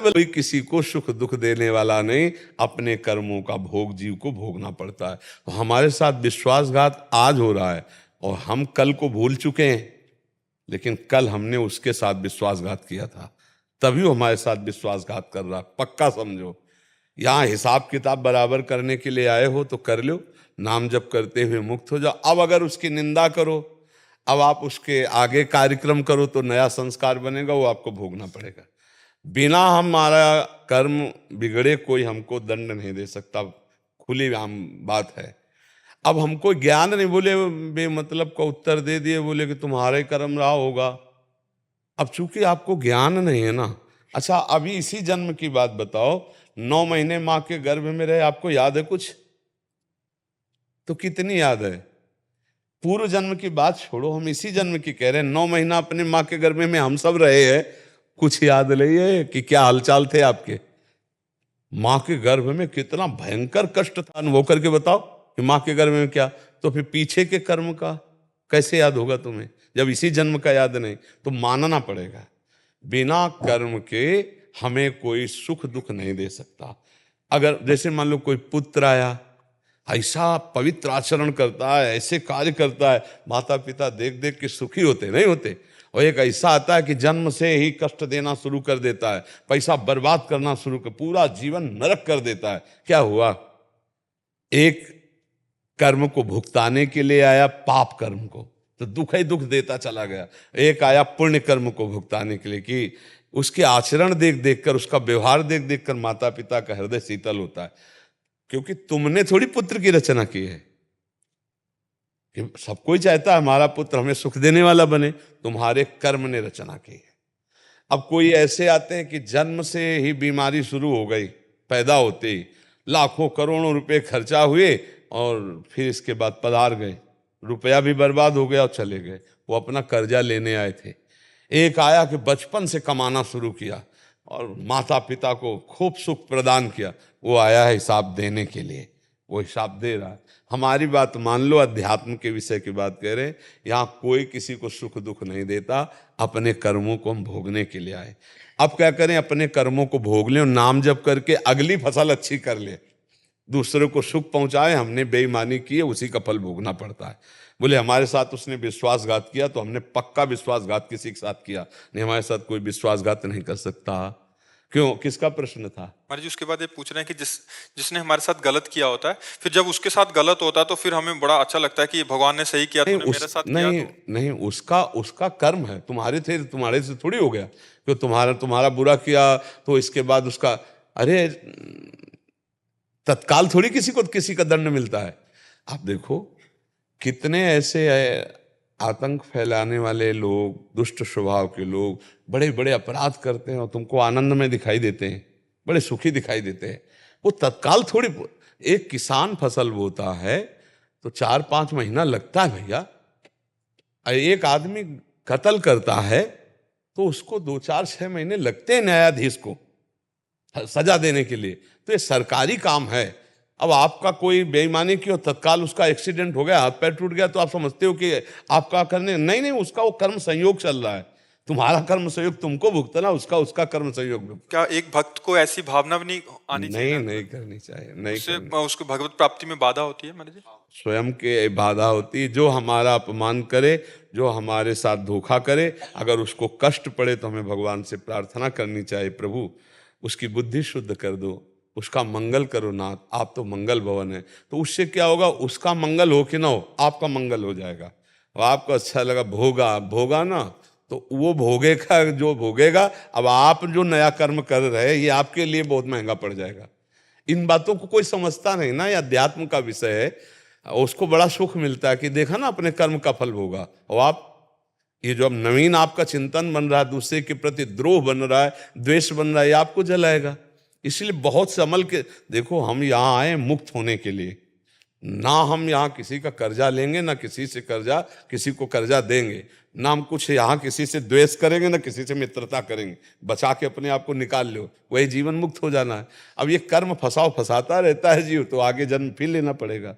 बोले कोई किसी को सुख दुख देने वाला नहीं, अपने कर्मों का भोग जीव को भोगना पड़ता है। तो हमारे साथ विश्वासघात आज हो रहा है और हम कल को भूल चुके हैं, लेकिन कल हमने उसके साथ विश्वासघात किया था, तभी वो हमारे साथ विश्वासघात कर रहा। पक्का समझो, यहाँ हिसाब किताब बराबर करने के लिए आए हो तो कर लो, नाम जप करते हुए मुक्त हो जाओ। अब अगर उसकी निंदा करो, अब आप उसके आगे कार्यक्रम करो तो नया संस्कार बनेगा, वो आपको भोगना पड़ेगा। बिना हमारा कर्म बिगड़े कोई हमको दंड नहीं दे सकता, खुली आम बात है। अब हमको ज्ञान नहीं, बोले बेमतलब का उत्तर दे दिए, बोले कि तुम्हारे कर्म रहा होगा। अब चूंकि आपको ज्ञान नहीं है ना। अच्छा, अभी इसी जन्म की बात बताओ, 9 महीने माँ के गर्भ में रहे, आपको याद है कुछ? तो कितनी याद है? पूर्व जन्म की बात छोड़ो, हम इसी जन्म की कह रहे हैं। 9 महीना अपने माँ के गर्भ में हम सब रहे हैं, कुछ याद नहीं है कि क्या हालचाल थे आपके? माँ के गर्भ में कितना भयंकर कष्ट था, अनुभव करके बताओ कि माँ के गर्भ में क्या। तो फिर पीछे के कर्म का कैसे याद होगा तुम्हें, जब इसी जन्म का याद नहीं? तो मानना पड़ेगा, बिना कर्म के हमें कोई सुख दुख नहीं दे सकता। अगर जैसे मान लो कोई पुत्र आया, ऐसा पवित्र आचरण करता है, ऐसे कार्य करता है, माता पिता देख देख के सुखी होते नहीं होते। और एक ऐसा आता है कि जन्म से ही कष्ट देना शुरू कर देता है, पैसा बर्बाद करना शुरू कर, पूरा जीवन नरक कर देता है। क्या हुआ? एक कर्म को भुगताने के लिए आया, पाप कर्म को, तो दुख ही दुख देता चला गया। एक आया पुण्य कर्म को भुगताने के लिए, कि उसके आचरण देख देख कर, उसका व्यवहार देख देख कर माता पिता का हृदय शीतल होता है। क्योंकि तुमने थोड़ी पुत्र की रचना की है, कि सब कोई चाहता है हमारा पुत्र हमें सुख देने वाला बने, तुम्हारे कर्म ने रचना की है। अब कोई ऐसे आते हैं कि जन्म से ही बीमारी शुरू हो गई, पैदा होते ही लाखों करोड़ों रुपए खर्चा हुए और फिर इसके बाद पधार गए, रुपया भी बर्बाद हो गया और चले गए। वो अपना कर्जा लेने आए थे। एक आया कि बचपन से कमाना शुरू किया और माता पिता को खूब सुख प्रदान किया, वो आया है हिसाब देने के लिए, वो हिसाब दे रहा है। हमारी बात मान लो, अध्यात्म के विषय की बात कह रहे हैं। यहाँ कोई किसी को सुख दुख नहीं देता, अपने कर्मों को हम भोगने के लिए आए। अब क्या करें? अपने कर्मों को भोग लें और नाम जप करके अगली फसल अच्छी कर ले। दूसरे को सुख पहुंचाए, हमने बेईमानी की है, उसी का फल भोगना पड़ता है। बोले हमारे साथ उसने विश्वासघात किया, तो हमने पक्का विश्वासघात किसी के साथ किया नहीं, हमारे साथ कोई विश्वासघात नहीं कर सकता। क्यों? किसका प्रश्न था? महाराज जी उसके बाद ये पूछ रहे हैं कि जिसने हमारे साथ गलत किया होता है, फिर जब उसके साथ गलत होता है तो फिर हमें बड़ा अच्छा लगता है कि भगवान ने सही किया, तूने मेरे साथ किया। नहीं तो नहीं, उसका कर्म है, तुम्हारे थे, तुम्हारे से थोड़ी हो गया। क्यों तुम्हारा बुरा किया तो इसके बाद उसका, अरे तत्काल थोड़ी किसी का दंड मिलता है। आप देखो कितने ऐसे आतंक फैलाने वाले लोग, दुष्ट स्वभाव के लोग बड़े बड़े अपराध करते हैं और तुमको आनंद में दिखाई देते हैं, बड़े सुखी दिखाई देते हैं। वो तत्काल थोड़ी, एक किसान फसल बोता है तो 4-5 महीना लगता है भैया। एक आदमी कत्ल करता है तो उसको 2-4-6 महीने लगते हैं न्यायाधीश को सजा देने के लिए। तो ये सरकारी काम है। अब आपका कोई बेईमानी की और तत्काल उसका एक्सीडेंट हो गया, हाथ पैर टूट गया, तो आप समझते हो कि आपका करने नहीं नहीं, उसका वो कर्म संयोग चल रहा है। तुम्हारा कर्म संयोग तुमको भुगतना, उसका कर्म संयोग भुगतना। क्या एक भक्त को ऐसी भावना भी नहीं आनी चाहिए? नहीं करनी चाहिए, नहीं उससे करनी। उसको भगवत प्राप्ति में बाधा होती है महाराज जी। स्वयं के बाधा होती है। जो हमारा अपमान करे, जो हमारे साथ धोखा करे, अगर उसको कष्ट पड़े तो हमें भगवान से प्रार्थना करनी चाहिए, प्रभु उसकी बुद्धि शुद्ध कर दो, उसका मंगल करो नाथ, आप तो मंगल भवन है। तो उससे क्या होगा? उसका मंगल हो कि ना हो, आपका मंगल हो जाएगा। और आपको अच्छा लगा, भोगा ना, तो वो भोगेगा जो भोगेगा। अब आप जो नया कर्म कर रहे हैं, ये आपके लिए बहुत महंगा पड़ जाएगा। इन बातों को कोई समझता नहीं ना, ये अध्यात्म का विषय है। उसको बड़ा सुख मिलता है कि देखा ना अपने कर्म का फल भोगा। और आप ये जो अब नवीन आपका चिंतन बन रहा है, दूसरे के प्रति द्रोह बन रहा है, द्वेष बन रहा है, ये आपको जलाएगा। इसलिए बहुत संभल के देखो, हम यहाँ आए मुक्त होने के लिए। ना हम यहाँ किसी का कर्जा लेंगे, ना किसी से किसी को कर्जा देंगे, ना हम कुछ यहाँ किसी से द्वेष करेंगे, ना किसी से मित्रता करेंगे। बचा के अपने आप को निकाल लो, वही जीवन मुक्त हो जाना है। अब ये कर्म फंसाता रहता है जीव, तो आगे जन्म फिर लेना पड़ेगा।